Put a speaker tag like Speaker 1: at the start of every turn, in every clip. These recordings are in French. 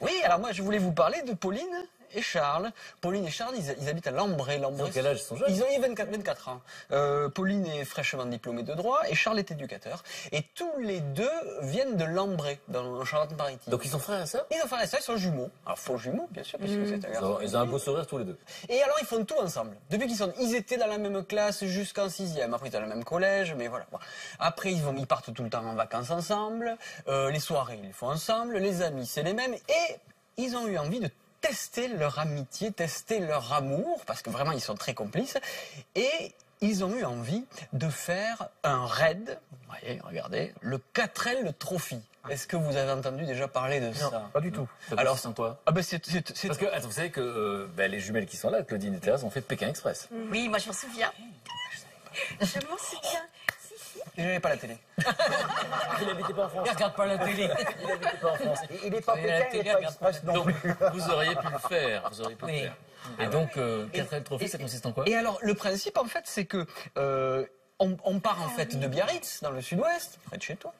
Speaker 1: Oui, alors moi je voulais vous parler de Pauline et Charles. Pauline et Charles, ils habitent à Lambray.
Speaker 2: Ils ont quel âge? Ils sont jeunes?
Speaker 1: Ils ont eu 24 ans. Pauline est fraîchement diplômée de droit et Charles est éducateur. Et tous les deux viennent de Lambray, dans Charente-Maritime.
Speaker 2: Donc ils sont frères et sœurs?
Speaker 1: Ils sont frères et sœurs, ils sont jumeaux. Alors faux jumeaux, bien sûr, puisque c'est un garçon.
Speaker 2: Ils ont un beau sourire tous les deux.
Speaker 1: Et alors ils font tout ensemble. Depuis ils étaient dans la même classe jusqu'en 6e. Après ils étaient dans le même collège, mais voilà. Après ils partent tout le temps en vacances ensemble. Les soirées ils les font ensemble. Les amis c'est les mêmes. Et ils ont eu envie de tester leur amitié, tester leur amour, parce que vraiment ils sont très complices. Et ils ont eu envie de faire un raid. Vous voyez, regardez, le 4L Trophy. Est-ce que vous avez entendu déjà parler de ça?
Speaker 3: Non, pas du tout.
Speaker 1: Alors,
Speaker 2: sans toi.
Speaker 1: Ah ben c'est
Speaker 2: Parce que, attends, vous savez que les jumelles qui sont là, Claudine et Thérèse, ont fait Pékin Express.
Speaker 4: Oui, moi je m'en souviens. Je m'en souviens.
Speaker 1: Je n'avais pas la télé.
Speaker 2: Il n'habitait pas en France.
Speaker 4: Il regarde pas la télé.
Speaker 2: Il n'habitait pas en France.
Speaker 3: Il n'est pas Pékin, il n'est pas Express non
Speaker 2: Donc,
Speaker 3: plus.
Speaker 2: vous auriez pu le faire. Vous auriez pu le faire. Et donc, 4L Trophy, ça consiste en quoi?
Speaker 1: Et alors, le principe, en fait, c'est que on part en fait de Biarritz, dans le sud-ouest, près de chez toi.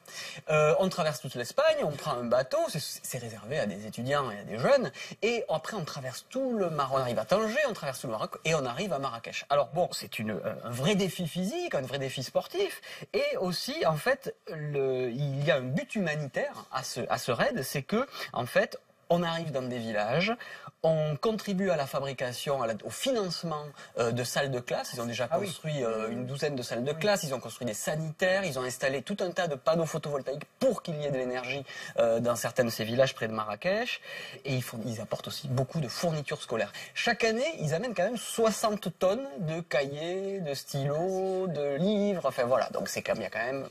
Speaker 1: On traverse toute l'Espagne, on prend un bateau, c'est réservé à des étudiants et à des jeunes. Et après, on traverse tout le Maroc, on arrive à Tanger, on traverse tout le Maroc et on arrive à Marrakech. Alors bon, c'est un vrai défi physique, un vrai défi sportif. Et aussi, en fait, il y a un but humanitaire à ce raid, c'est que, en fait, on arrive dans des villages, on contribue à la fabrication, au financement de salles de classe. Ils ont déjà construit une douzaine de salles de classe, ils ont construit des sanitaires, ils ont installé tout un tas de panneaux photovoltaïques pour qu'il y ait de l'énergie dans certains de ces villages près de Marrakech. Et ils apportent aussi beaucoup de fournitures scolaires. Chaque année, ils amènent quand même 60 tonnes de cahiers, de stylos, de livres. Enfin voilà, donc il y a quand même...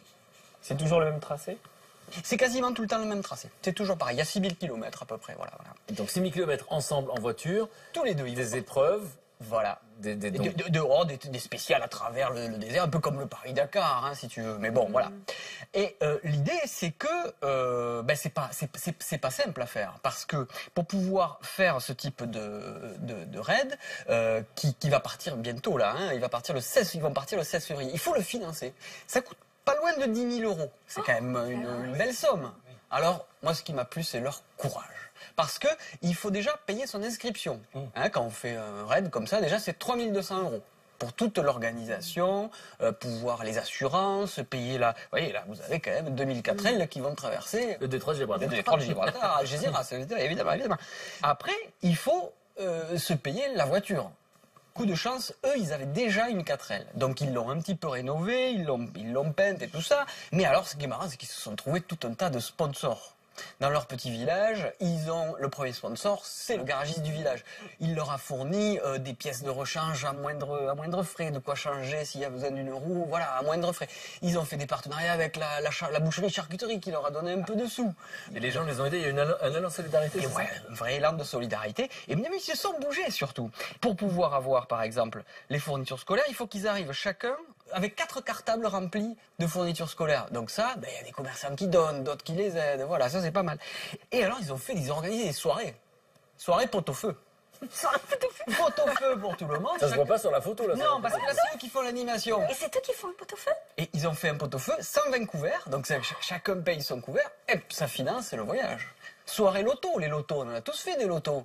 Speaker 3: C'est toujours le même tracé?
Speaker 1: C'est quasiment tout le temps le même tracé. C'est toujours pareil. Il y a 6000 km à peu près. Voilà.
Speaker 2: Donc 6000 km ensemble en voiture.
Speaker 1: Tous les deux.
Speaker 2: Des épreuves.
Speaker 1: Voilà. Des spéciales à travers le désert, un peu comme le Paris-Dakar, hein, si tu veux. Mais bon, voilà. Et l'idée, c'est que c'est pas simple à faire, parce que pour pouvoir faire ce type de raid, qui va partir bientôt là, hein, ils vont partir le 16 février. Il faut le financer. Ça coûte pas loin de 10 000 euros. C'est quand même une belle somme. Alors, moi, ce qui m'a plu, c'est leur courage. Parce que il faut déjà payer son inscription. Hein, quand on fait un raid comme ça, déjà, c'est 3 200 euros. Pour toute l'organisation, pouvoir les assurances, payer la... Vous voyez, là, vous avez quand même 2004 L qui vont traverser...
Speaker 2: Le détroit de Gibraltar.
Speaker 1: Le détroit de Gibraltar, Algésiras, évidemment. Après, il faut se payer la voiture. Coup de chance, eux, ils avaient déjà une 4L. Donc, ils l'ont un petit peu rénovée, ils l'ont peinte et tout ça. Mais alors, ce qui est marrant, c'est qu'ils se sont trouvés tout un tas de sponsors. Dans leur petit village, le premier sponsor, c'est le garagiste du village. Il leur a fourni des pièces de rechange à moindre frais, de quoi changer s'il y a besoin d'une roue, voilà, à moindre frais. Ils ont fait des partenariats avec la boucherie-charcuterie qui leur a donné un peu de sous.
Speaker 2: Et les gens les ont aidés, il y a un élan de solidarité.
Speaker 1: Et ouais, un vrai élan de solidarité. Et bien, ils se sont bougés surtout. Pour pouvoir avoir, par exemple, les fournitures scolaires, il faut qu'ils arrivent chacun avec 4 cartables remplis de fournitures scolaires. Donc ça, il y a des commerçants qui donnent, d'autres qui les aident. Voilà, ça c'est pas mal. Et alors ils ont organisé des soirées. Soirées pot-au-feu. Pot-au-feu pour tout le monde.
Speaker 2: Ça se voit pas sur la photo là.
Speaker 1: Non, parce que là c'est eux qui font l'animation.
Speaker 4: Et c'est eux qui font le pot-au-feu?
Speaker 1: Et ils ont fait un pot-au-feu, 120 couverts. Donc chacun paye son couvert. Et ça finance le voyage. Soirée loto, les lotos, on en a tous fait des lotos.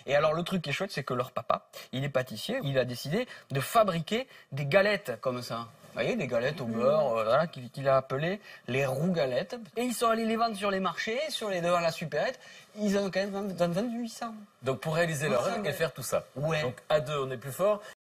Speaker 1: Et alors le truc qui est chouette, c'est que leur papa, il est pâtissier, il a décidé de fabriquer des galettes comme ça. Vous voyez, des galettes au beurre, voilà, qu'il a appelées les roux-galettes. Et ils sont allés les vendre sur les marchés, devant la supérette. Ils en ont quand même vendu 800.
Speaker 2: Donc pour réaliser leur rêve et faire tout ça.
Speaker 1: Ouais.
Speaker 2: Donc à deux, on est plus fort.